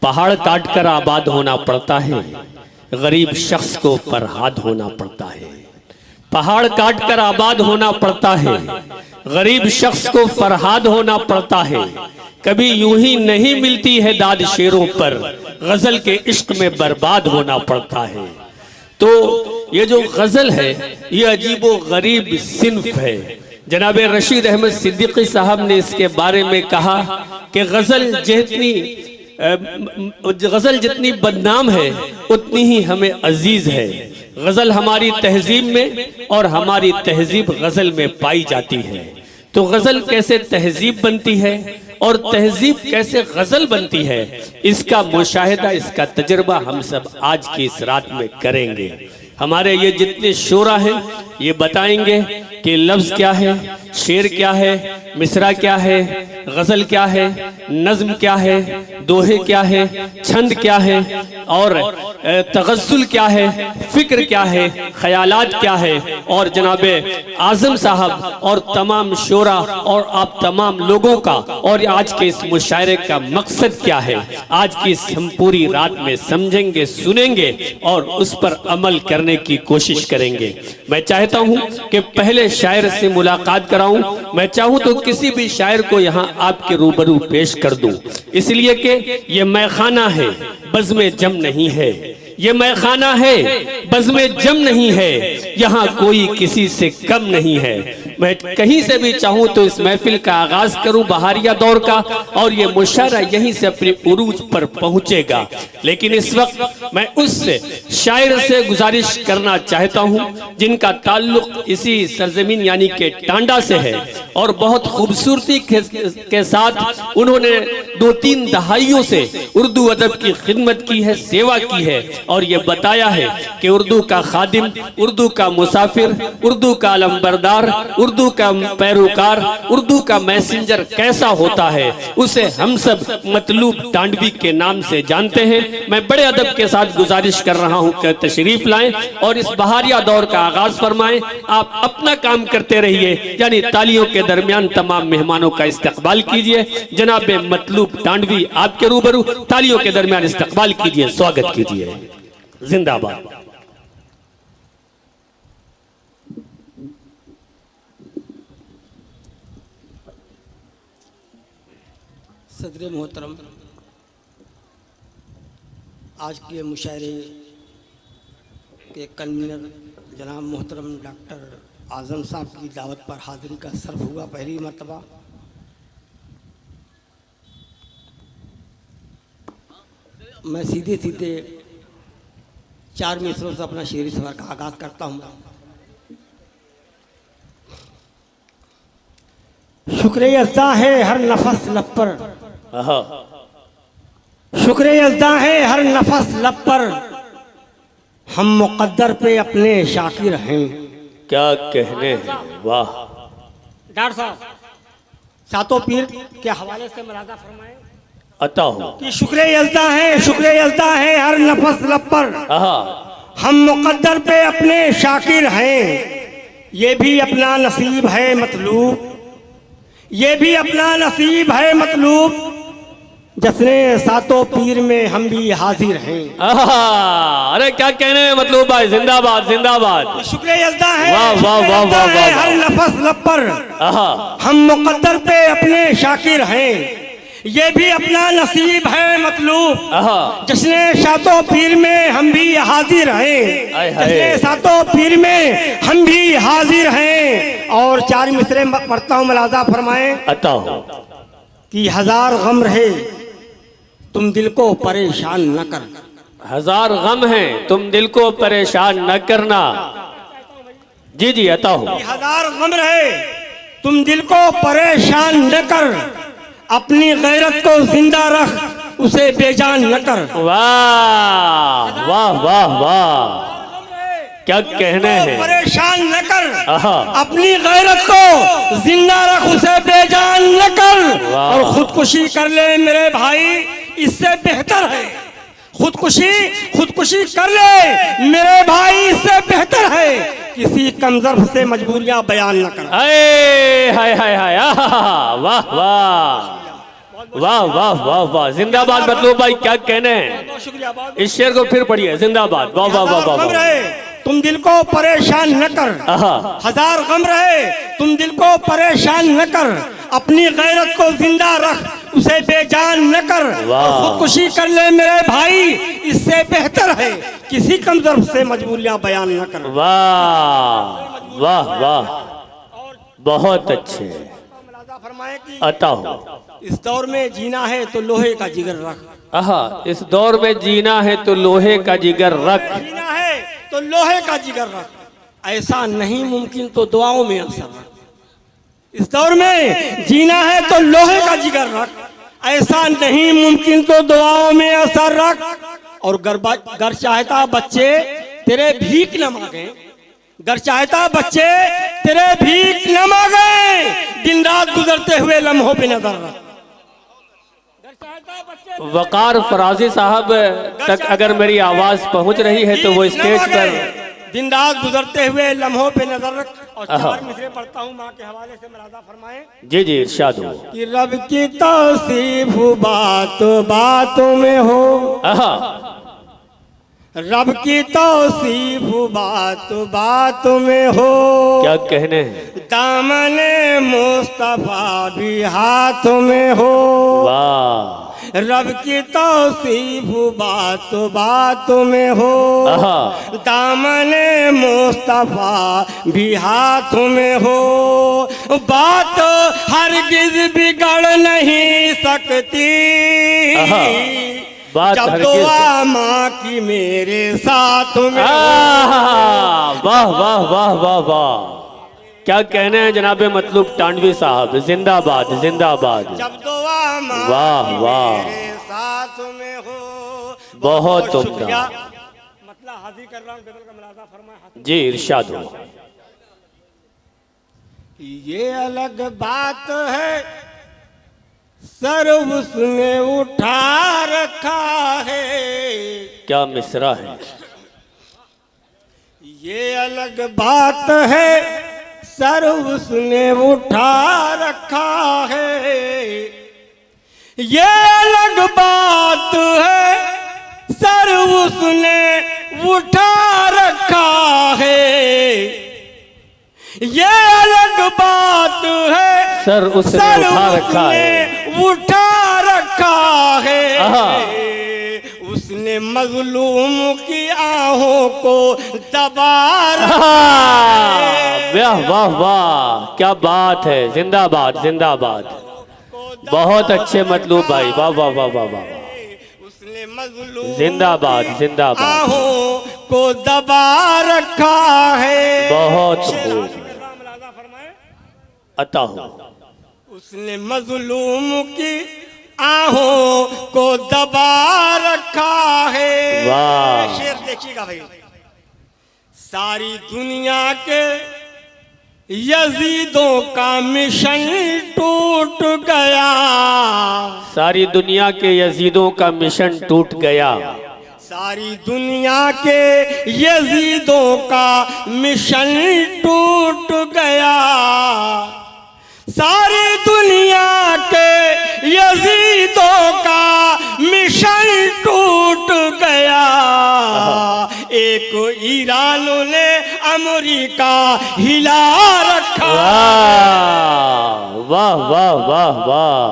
पहाड़ काटकर आबाद होना पड़ता है, गरीब शख्स को फरहाद होना पड़ता है। पहाड़ काटकर आबाद होना पड़ता है, गरीब शख्स को फरहाद होना पड़ता है। कभी यूं ही नहीं मिलती है दाद शेरों पर, गजल के इश्क में बर्बाद होना पड़ता है। तो ये जो गजल है ये अजीबो गरीब सिन्फ है। जनाब रशीद अहमद सिद्दीकी साहब ने इसके बारे में कहा कि गजल जितनी बदनाम है उतनी ही हमें अजीज है। गजल हमारी तहजीब में और हमारी तहजीब गजल में पाई जाती है। तो गजल कैसे तहजीब बनती है और तहजीब कैसे गजल बनती है, इसका मुशाहिदा, इसका तजर्बा हम सब आज की इस रात में करेंगे। हमारे ये जितने शोरा हैं ये बताएंगे कि लफ्ज़ क्या है, शेर क्या है, मिसरा क्या है, गज़ल क्या है, नज़्म क्या है, दोहे क्या है, छंद क्या है और तगज़्ज़ुल क्या है, फ़िक्र क्या है, ख़यालात क्या है। और जनाब आज़म साहब और तमाम शोरा और आप तमाम लोगों का और आज के इस मुशायरे का मकसद क्या है, आज की हम पूरी रात में समझेंगे, सुनेंगे और उस पर अमल करने की कोशिश करेंगे। मैं चाहता हूँ कि पहले शायर से मुलाकात कराऊं। मैं चाहूँ तो किसी भी शायर को यहाँ आपके रूबरू पेश कर दूं, इसलिए कि ये मैखाना है, बज़्म जम नहीं है। ये मैखाना है, बज़्म जम नहीं है, यहाँ कोई किसी से कम नहीं है। मैं कहीं से भी चाहूँ तो इस महफिल का आगाज करूँ बहारिया दौर का और ये मुशायरा यहीं से अपने उरूज पर पहुँचेगा। लेकिन इस वक्त मैं उस शायर से गुजारिश करना चाहता हूँ जिनका ताल्लुक इसी सरजमीन यानी के टांडा से है और बहुत खूबसूरती के साथ उन्होंने 2-3 दहाइयों से उर्दू अदब की खिदमत की है, सेवा की है और ये बताया है कि उर्दू का खादिम, उर्दू का मुसाफिर, उर्दू का अलंबरदार, उर्दू का पैरोकार, उर्दू का मैसेंजर कैसा होता है, उसे हम सब मतलूब टांडवी के नाम से जानते हैं। मैं बड़े अदब के साथ गुजारिश कर रहा हूं कि तशरीफ लाएं और इस बहारिया दौर का आगाज फरमाएं। आप अपना काम करते रहिए, यानी तालियों के दरमियान तमाम मेहमानों का इस्तकबाल कीजिए। जनाब मतलूब टांडवी आपके रूबरू, तालियों के दरमियान इस्तकबाल कीजिए, स्वागत कीजिए। जिंदाबाद। सदर मोहतरम, आज के मुशायरे के कन्वीनर जनाब मोहतरम डॉक्टर आज़म साहब की दावत पर हाज़िरी का सर्फ हुआ पहली मरतबा। मैं सीधे सीधे 4 मिसरों से अपना शेरी सफर का आगाज़ करता हूँ। शुक्र यज़्दा है हर नफस लब पर, शुक्र यज़्दा है हर नफस लब पर, हम मुक़द्दर पे अपने शाकिर हैं। क्या कहने हैं, वाह। डॉक्टर साहब सातों पीर के हवाले से मुलाज़ा फरमाएं अता हो कि शुक्र यज़्दा है हर नफस लब पर, हम मुक़द्दर पे अपने शाकिर हैं। ये भी अपना नसीब है मतलूब, ये भी अपना नसीब है मतलूब, जसने सातों पीर में हम भी हाजिर हैं। अरे क्या कहने हैं मतलूब भाई, जिंदाबाद जिंदाबाद। शुक्र यज़्दा है, वाह वाह वाह वाह वाह। हर नफस लब पर, हम मुक़द्दर पे अपने शाकिर हैं। ये भी अपना नसीब है मतलूब, जिसने सातों पीर में हम भी हाजिर हैं, जिसने सातों पीर में हम भी हाजिर हैं। और 4 मिसरे पढ़ता हूँ, मुलाज़ा फरमाएं अता हो कि 1000 गम रहे तुम दिल को परेशान न कर, 1000 गम हैं तुम दिल को परेशान न करना। जी जी अता हो। 1000 गम रहे तुम दिल को परेशान न कर, अपनी गैरत को जिंदा रख उसे बेजान न कर। वाह वाह वाह वाह, क्या कहने हैं। परेशान न कर, अपनी गैरत को जिंदा रख उसे बेजान न कर। और खुदकुशी कर ले मेरे भाई, इससे बेहतर है। खुदकुशी कर ले मेरे भाई, इससे बेहतर है किसी कमजोर से मजबूरियां बयान न कर। हाय हाय हाय हाय, वाह वाह। वाह वाह वाह वाह, जिंदाबाद मतलूब भाई, क्या कहने हैं। बहुत शुक्रिया, बहुत इस शेर को फिर पढ़िए, जिंदाबाद। वाह वाह वाह वाह गम वाह। रहे तुम दिल को परेशान न कर, आहा। हजार गम रहे तुम दिल को परेशान न कर, अपनी गैरत को जिंदा रख, उसे बेजान न कर, वाह। और खुदकुशी कर ले मेरे भाई, इससे बेहतर है किसी कमजोर से मजबूरियां बयान न कर। वाह वाह वाह, बहुत अच्छे। मुलाजा फरमाए कि अता हो। इस दौर में जीना है तो लोहे का जिगर रख, आहा, इस दौर में जीना है तो लोहे का जिगर रख। जीना है तो लोहे का जिगर रख, ऐसा नहीं मुमकिन तो दुआओं में असर रख। इस दौर में जीना है तो लोहे का जिगर रख, ऐसा नहीं मुमकिन तो दुआओं में असर रख। और घर चाहता बच्चे तेरे भीख न मांगे, घर चाहता बच्चे तेरे भीख न मांगे, दिन रात गुजरते हुए लम्हों पे नजर रख। वकार फराजी साहब तक अगर मेरी आवाज पहुंच रही है तो वो स्टेज पर दिन रात गुजरते हुए लम्हों पे नजर रख। और चार मिसरे पढ़ता हूँ माँ के हवाले से, मुलाजा फरमाएं। जी जी, इरशाद हो। कि रब की तौसीफ बात बातों में हो, आहा, रब की तौसीफ बात बातों में हो, क्या कहने हैं। दामने मुस्तफा भी हाथों में हो। वाह, रब की तौसीफ बात बातों में हो, आहा। दामने मुस्तफा भी हाथों में हो, बात हरगिज बिगड़ नहीं सकती, बात जब हरगिज। दुआ माँ की मेरे साथ में हो। वाह वाह वाह वाह वाह, क्या कहने हैं जनाबे मतलूब टांडवी साहब, जिंदाबाद जिंदाबाद। जब दुआ माँ वाह की वाह, मेरे साथ में हो। बहुत उम्दा। शुक्रिया। मतलब हाजिर कर रहा हूँ, गजल का मुलाजा फरमाए। जी, इरशाद हो। ये अलग बात है सर उसने उठा रखा है, क्या मिसरा है। ये अलग बात है सर उसने उठा रखा है, ये अलग बात है सर उसने उठा रखा है, ये अलग बात है सर उसने उठा रखा है, उठा रखा है। आहा। उसने मजलूम की आहों को दबा रखा है। वाह वाह वाह, क्या बात है, जिंदाबाद जिंदाबाद। बहुत अच्छे मतलूब भाई, वाह वाह वाह वाह वाह। उसने मजलूम जिंदाबाद जिंदाबाद, आहों को दबा रखा है। बहुत खूब। अता हो। उसने मजलूम की आहों को दबा रखा है। वाह। शेर देखिएगा भाई। सारी दुनिया के यजीदों का मिशन टूट गया, सारी दुनिया के यजीदों का मिशन टूट गया, सारी दुनिया के यजीदों का मिशन टूट गया, सारी दुनिया के यजीदों का मिशन टूट गया। एक ईरान ने अमेरिका हिला रखा। वाह वाह वाह वाह,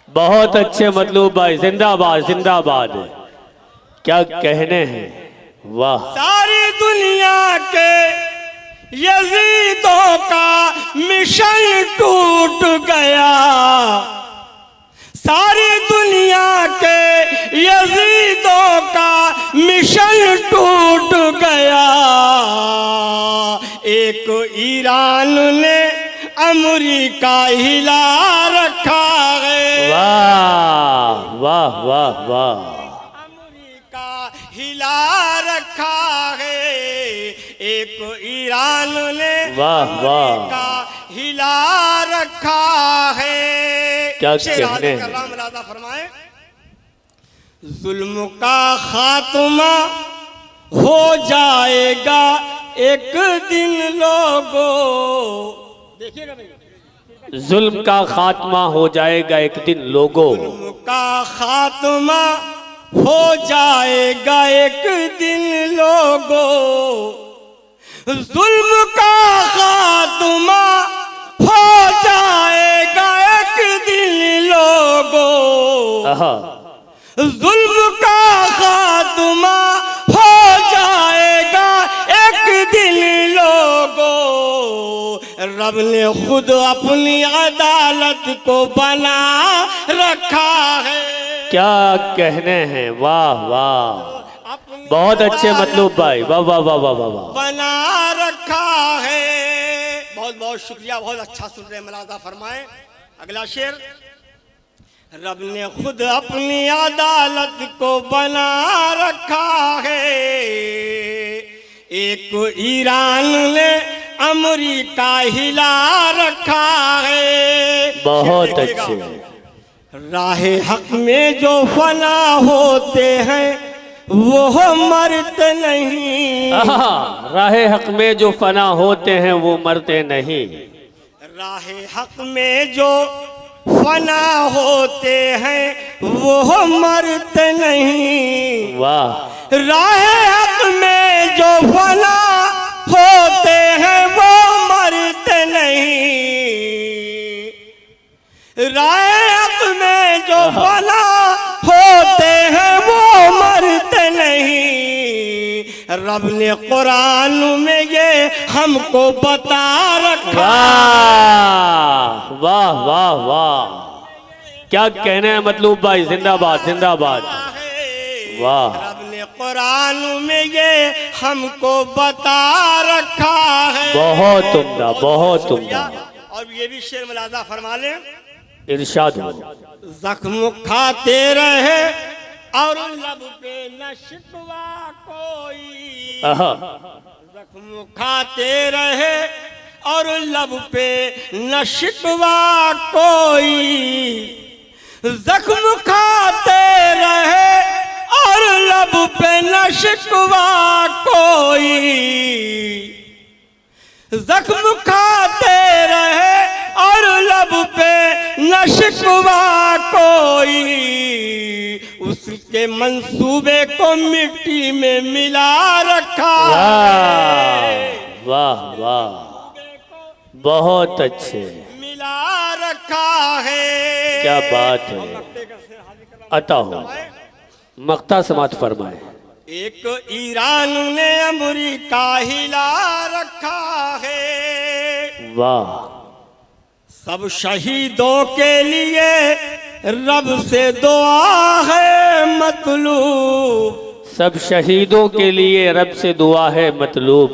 बहुत अच्छे मतलूब भाई, जिंदाबाद जिंदाबाद। क्या कहने हैं, वाह। सारी दुनिया के यजीदों का मिशन टूट गया, सारी दुनिया के यजीदों का मिशन टूट गया। एक ईरान ने अमेरिका हिला रखा है। वाह वाह वाह वाह, अमेरिका हिला रखा है। एक ईरान ने वाह वाह, अमेरिका हिला रखा है। क्या शेर कहने हाजिर हैं। कर रहा हूं, मुलाजा फरमाए। जुल्म का खात्मा हो जाएगा एक दिन लोगों। देखिएगा भाई, जुल्म का खात्मा हो जाएगा एक दिन लोगों, का खात्मा हो जाएगा एक दिन लोगों, जुल्म का खात्मा हो जाएगा एक दिन लोगों, आहा, जुल्म का खात्मा हो जाएगा एक दिन लोगों। रब ने खुद अपनी अदालत को बना रखा है। क्या कहने हैं, वाह वाह, बहुत अच्छे मतलूब भाई, वाह वाह वाह वाह वाह वाह, बना रखा है। बहुत बहुत शुक्रिया, बहुत अच्छा सुन रहे, मलाजा फरमाएं। अगला शेर, रब ने खुद अपनी अदालत को बना रखा है। एक ईरान ने अमेरिका हिला रखा है। बहुत अच्छे। राहे हक में जो फना होते हैं वो मरते नहीं। राहे हक में जो फना होते हैं वो मरते नहीं। राहे हक में जो फना होते हैं वो मरते नहीं। वाह। राहे हक में जो फना होते हैं वो मरते नहीं। राहे हक में जो फना होते हैं वो मरते नहीं। रब ने कुरान में ये हमको बता रखा। वाह वाह वाह, क्या कहने हैं मतलूब भाई, जिंदाबाद जिंदाबाद, वाह। रब ने कुरान में ये हमको बता रखा है। बहुत उम्दा, बहुत उम्दा। और ये भी शेर मुलाजा फरमा लें, इरशाद हो। जख्म खाते रहे और लब पे न शिकवा कोई। जख्म खाते रहे और लब पे न शिकवा कोई। जख्म खाते रहे और लब पे न शिकवा कोई। जख्म खाते रहे और लब पे न शिकवा कोई। उसके मंसूबे को मिट्टी में मिला रखा है। वाह वाह, बहुत अच्छे, मिला रखा है। क्या बात है, अता हो, मक्ता समात फरमाए। एक ईरान ने अमेरिका हिला रखा है। वाह। सब शहीदों के लिए रब से दुआ है मतलूब। सब शहीदों के लिए रब से दुआ है मतलूब।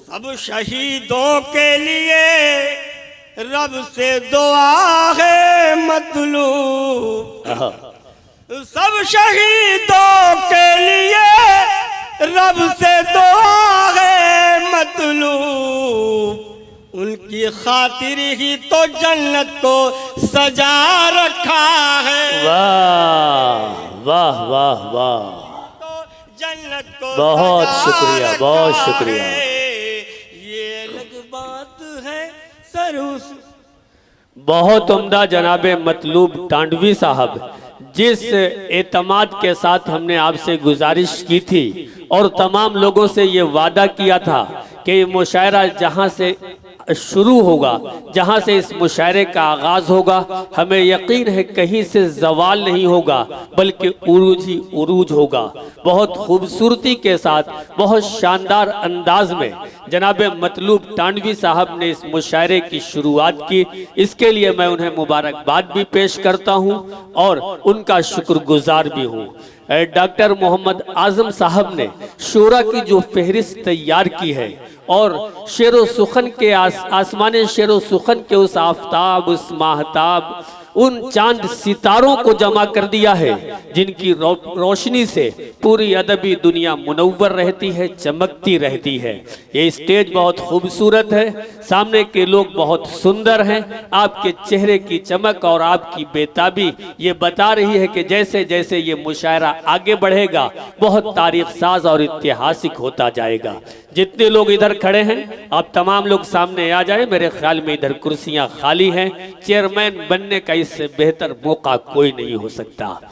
सब शहीदों के लिए रब से दुआ है मतलूब। सब शहीदों के लिए रब से दुआ है मतलूब। उनकी खातिर ही तो जन्नत को सजा रखा है। वाह वाह वाह वाह, तो जन्नत को बहुत सजा शुक्रिया, रखा बहुत शुक्रिया। है। ये अलग बात है सरूस। बहुत उम्दा जनाबे मतलूब टांडवी साहब, जिस एतमाद के साथ हमने आपसे गुजारिश की थी और तमाम लोगों से ये वादा किया था कि ये मुशायरा जहाँ से शुरू होगा, जहाँ से इस मुशायरे का आगाज होगा, हमें यकीन है कहीं से जवाल नहीं होगा बल्कि उरूज ही उरूज होगा। बहुत खूबसूरती के साथ, बहुत शानदार अंदाज में जनाब मतलूब टांडवी साहब ने इस मुशायरे की शुरुआत की। इसके लिए मैं उन्हें मुबारकबाद भी पेश करता हूँ और उनका शुक्रगुजार भी हूँ। डॉक्टर मोहम्मद आजम साहब ने शोरा की जो फहरिस्त तैयार की है और शेरो सुखन के आसमान शेरो सुखन के उस आफताब, उस महताब, उन चांद सितारों को जमा कर दिया है जिनकी रोशनी से पूरी अदबी दुनिया मुनव्वर रहती है, चमकती रहती है। ये स्टेज बहुत खूबसूरत है, सामने के लोग बहुत सुंदर हैं। आपके चेहरे की चमक और आपकी बेताबी ये बता रही है कि जैसे जैसे ये मुशायरा आगे बढ़ेगा बहुत तारीख साज और ऐतिहासिक होता जाएगा। जितने लोग इधर खड़े हैं आप तमाम लोग सामने आ जाए। मेरे ख्याल में इधर कुर्सियां खाली हैं। चेयरमैन बनने का इससे बेहतर मौका कोई नहीं हो सकता।